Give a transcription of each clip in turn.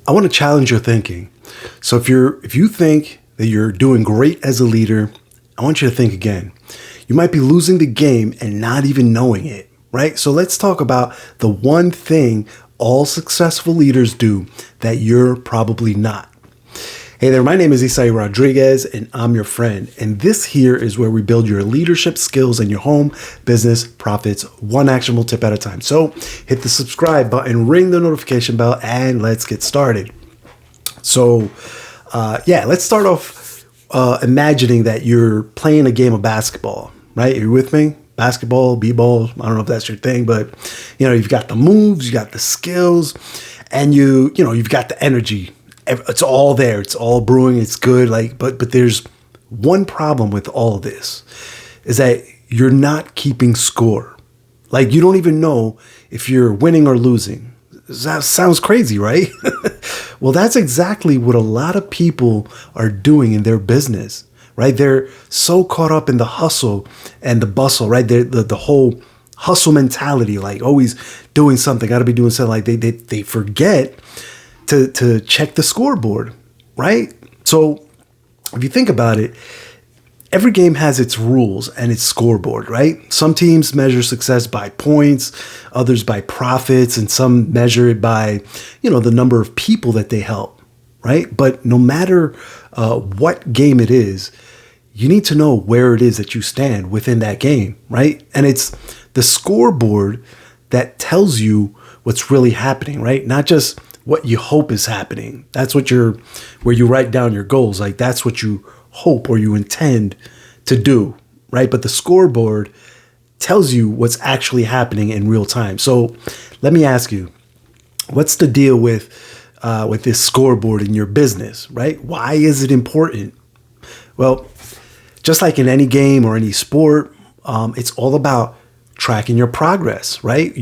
I want to challenge your thinking. So if you think that you're doing great as a leader, I want you to think again. You might be losing the game and not even knowing it, right? So let's talk about the one thing all successful leaders do that you're probably not. Hey there, my name is Isai Rodriguez and I'm your friend. And this here is where we build your leadership skills and your home business profits one actionable tip at a time. So hit the subscribe button, ring the notification bell, and let's get started. So let's start off imagining that you're playing a game of basketball, right? You're with me? Basketball, b-ball, I don't know if that's your thing, but you've got the moves, you got the skills, and you've got the energy. It's all there. It's all brewing. It's good. But there's one problem with all of this is that you're not keeping score. You don't even know if you're winning or losing. That sounds crazy, right? Well, that's exactly what a lot of people are doing in their business, right? They're so caught up in the hustle and the bustle, right? The whole hustle mentality, always doing something, got to be doing something. They forget to check the scoreboard, right? So if you think about it, every game has its rules and its scoreboard, right? Some teams measure success by points, others by profits, and some measure it by, the number of people that they help, right? But no matter what game it is, you need to know where it is that you stand within that game, right? And it's the scoreboard that tells you what's really happening, right? Not just what you hope is happening. That's where you write down your goals. That's what you hope or you intend to do, right? But the scoreboard tells you what's actually happening in real time. So let me ask you, what's the deal with this scoreboard in your business, right? Why is it important? Well, just like in any game or any sport, it's all about tracking your progress, right?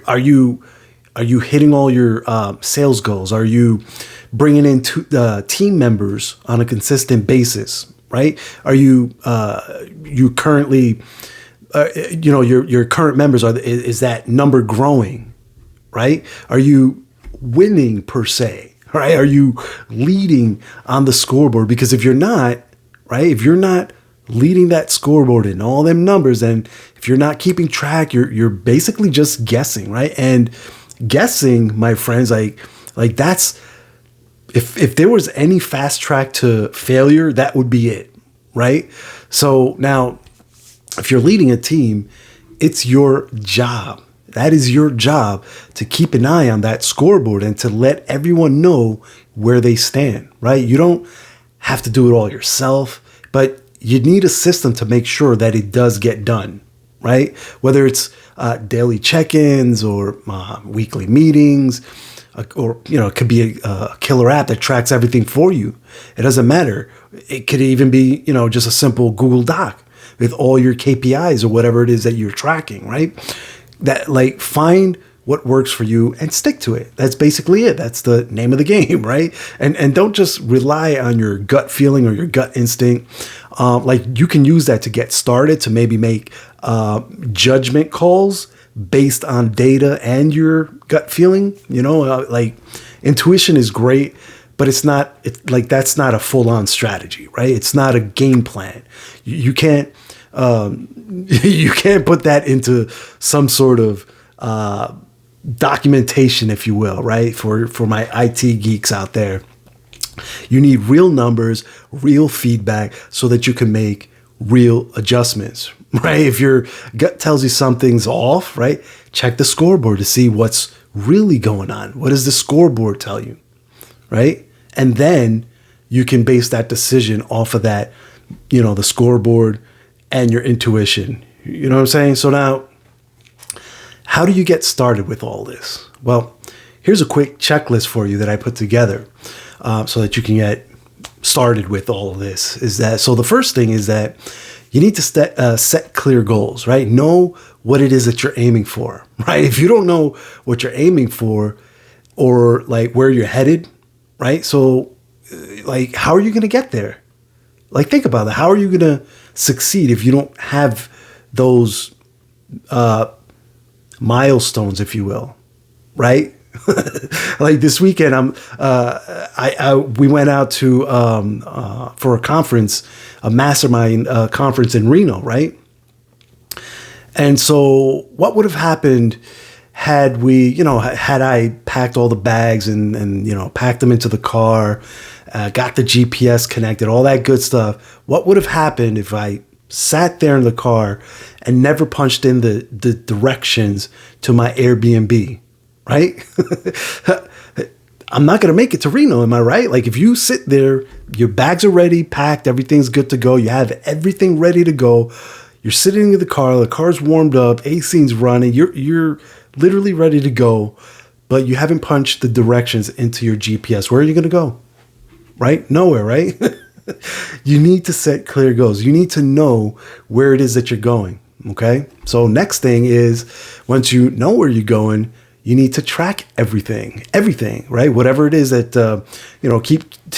Are you hitting all your sales goals? Are you bringing in team members on a consistent basis, right? Are you currently, your current members, is that number growing, right? Are you winning per se, right? Are you leading on the scoreboard? Because if you're not, right, if you're not leading that scoreboard in all them numbers, and if you're not keeping track, you're basically just guessing, right? And guessing, my friends, that's if there was any fast track to failure, that would be it, right? So now, if you're leading a team, it's your job. That is your job to keep an eye on that scoreboard and to let everyone know where they stand, right? You don't have to do it all yourself, but you need a system to make sure that it does get done, right? Whether it's daily check-ins or weekly meetings, or it could be a killer app that tracks everything for you. It doesn't matter. It could even be just a simple Google Doc with all your KPIs or whatever it is that you're tracking, right? That find what works for you and stick to it. That's basically it. That's the name of the game, right? And don't just rely on your gut feeling or your gut instinct. You can use that to get started, to maybe make judgment calls based on data and your gut feeling. Intuition is great, but that's not a full-on strategy, right? It's not a game plan. You can't you can't put that into some sort of documentation, if you will, right? For my IT geeks out there. You need real numbers, real feedback, so that you can make real adjustments, right? If your gut tells you something's off, right? Check the scoreboard to see what's really going on. What does the scoreboard tell you, right? And then you can base that decision off of that, the scoreboard and your intuition. You know what I'm saying? So now, how do you get started with all this? Well, here's a quick checklist for you that I put together so that you can get started with all of this. So the first thing is that you need to set clear goals, right? Know what it is that you're aiming for, right? If you don't know what you're aiming for or where you're headed, right? So how are you going to get there? Think about that. How are you going to succeed if you don't have those milestones, if you will, right? Like this weekend, we went out to for a conference, a mastermind conference in Reno, right? And so, what would have happened had we, had I packed all the bags and packed them into the car, got the GPS connected, all that good stuff? What would have happened if I sat there in the car and never punched in the directions to my Airbnb, right? I'm not going to make it to Reno, am I right? Like if you sit there, your bags are ready, packed, everything's good to go, you have everything ready to go, you're sitting in the car's warmed up, AC's running, you're literally ready to go, but you haven't punched the directions into your GPS. Where are you going to go? Right? Nowhere, right? You need to set clear goals. You need to know where it is that you're going. Okay. So next thing is, once you know where you're going, you need to track everything, right? Whatever it is that,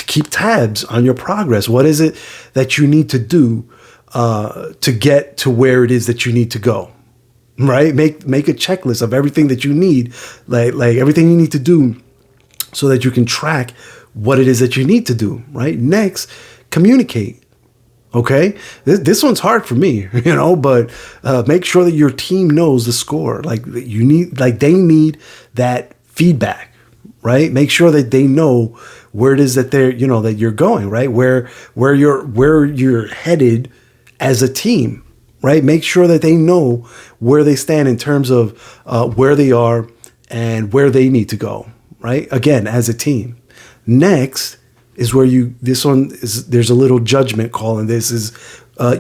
keep tabs on your progress. What is it that you need to do to get to where it is that you need to go, right? Make a checklist of everything that you need, like everything you need to do so that you can track what it is that you need to do, right? Next, communicate. Okay, this one's hard for me, but make sure that your team knows the score. Like they need that feedback, right? Make sure that they know where it is that that you're going, right? Where you're headed as a team, right? Make sure that they know where they stand in terms of where they are and where they need to go, right? Again, as a team. Next is where there's a little judgment call, and this is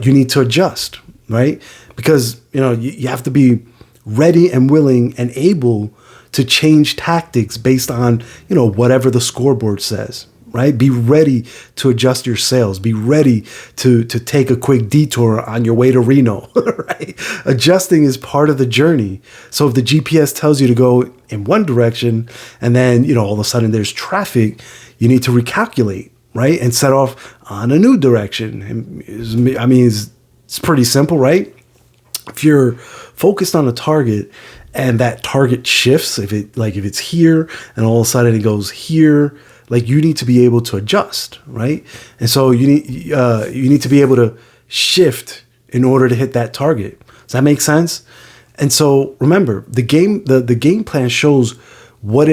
you need to adjust, right? Because you have to be ready and willing and able to change tactics based on whatever the scoreboard says, right? Be ready to adjust your sails. Be ready to take a quick detour on your way to Reno, right? Adjusting is part of the journey. So if the GPS tells you to go in one direction and then, all of a sudden there's traffic, you need to recalculate, right? And set off on a new direction. It's pretty simple, right? If you're focused on a target and that target shifts, if it's here and all of a sudden it goes here, like you need to be able to adjust, right? And so you need to be able to shift in order to hit that target. Does that make sense? And so remember, the game plan shows what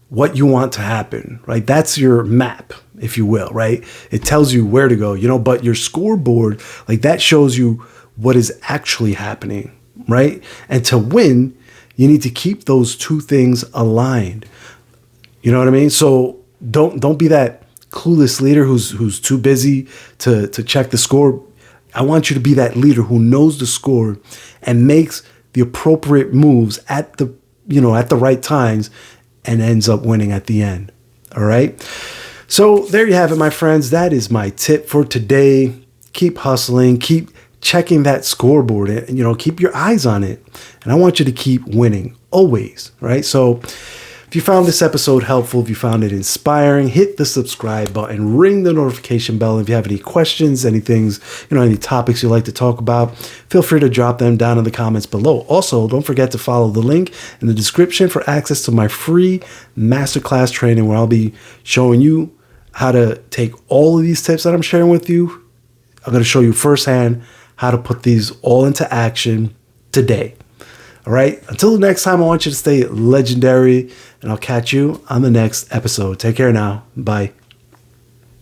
what you want to happen, right? That's your map, if you will, right? It tells you where to go, but your scoreboard, that shows you what is actually happening, right? And to win, you need to keep those two things aligned. You know what I mean? So don't be that clueless leader who's too busy to check the score. I want you to be that leader who knows the score and makes the appropriate moves at the right times and ends up winning at the end. All right. So there you have it, my friends. That is my tip for today. Keep hustling, keep checking that scoreboard and, keep your eyes on it. And I want you to keep winning always. Right. So if you found this episode helpful, if you found it inspiring, hit the subscribe button, ring the notification bell. If you have any questions, any topics you'd like to talk about, feel free to drop them down in the comments below. Also, don't forget to follow the link in the description for access to my free masterclass training, where I'll be showing you how to take all of these tips that I'm sharing with you. I'm going to show you firsthand how to put these all into action today. All right. Until the next time, I want you to stay legendary, and I'll catch you on the next episode. Take care now. Bye.